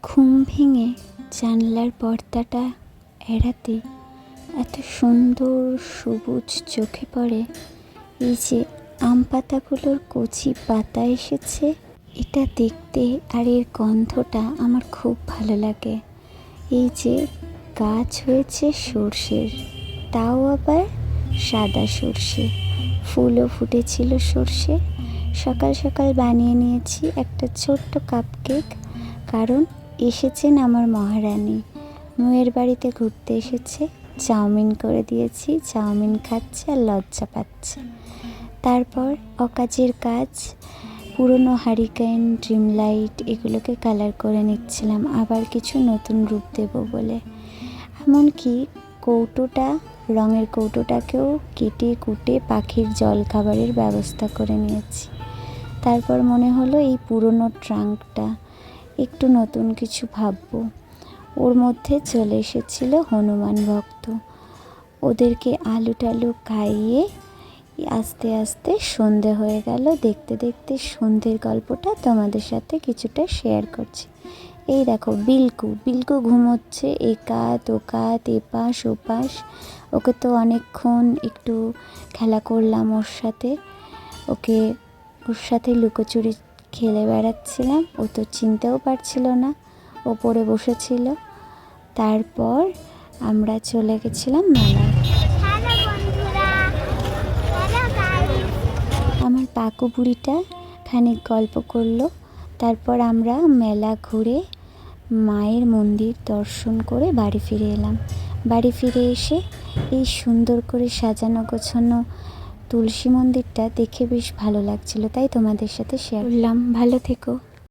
ঘুম ভেঙে জানলার পর্দাটা এড়াতে এত সুন্দর সবুজ চোখে পড়ে। এই যে আম পাতাগুলোর কচি পাতা এসেছে, এটা দেখতে আর এর গন্ধটা আমার খুব ভালো লাগে। এই যে গাছ হয়েছে সর্ষের, তাও আবার সাদা সর্ষে, ফুলও ফুটেছিল সর্ষে। সকাল সকাল বানিয়ে নিয়েছি একটা ছোট্ট কাপকেক, কারণ এসেছেন আমার মহারানী, মেয়ের বাড়িতে ঘুরতে এসেছে। চাউমিন করে দিয়েছি, চাউমিন খাচ্ছে আর লজ্জা পাচ্ছে। তারপর অকাজের কাজ, পুরনো হারিকেন, ড্রিম লাইট এগুলোকে কালার করে নিচ্ছিলাম, আবার কিছু নতুন রূপ দেব বলে। এমনকি কৌটোটা, রঙের কৌটোটাকেও কেটে কুটে পাখির জল খাবারের ব্যবস্থা করে নিয়েছি। তারপর মনে হলো এই পুরনো ট্রাঙ্কটা একটু নতুন কিছু ভাববো। ওর মধ্যে চলে এসেছিল হনুমান ভক্ত, ওদেরকে আলু টালু খাইয়ে আস্তে আস্তে সন্ধে হয়ে গেল। দেখতে দেখতে সন্ধ্যের গল্পটা তোমাদের সাথে কিছুটা শেয়ার করছি। এই দেখো বিলকু ঘুমোচ্ছে, একাত ওকাত এপাশ ওপাশ। ওকে তো অনেকক্ষণ একটু খেলা করলাম ওর সাথে, ওর সাথে লুকোচুরি খেলে বেড়াচ্ছিলাম। ও তো চিনতেও পারছিল না, ওপরে বসেছিল। তারপর আমরা চলে গেছিলাম মেলায়। আমার পাকু বুড়িটা খানিক গল্প করলো। তারপর আমরা মেলা ঘুরে মায়ের মন্দির দর্শন করে বাড়ি ফিরে এলাম। বাড়ি ফিরে এসে এই সুন্দর করে সাজানো গোছানো তুলসী মন্দিরটা দেখে বেশ ভালো লাগছিল, তাই তোমাদের সাথে শেয়ার করলাম। ভালো থেকো।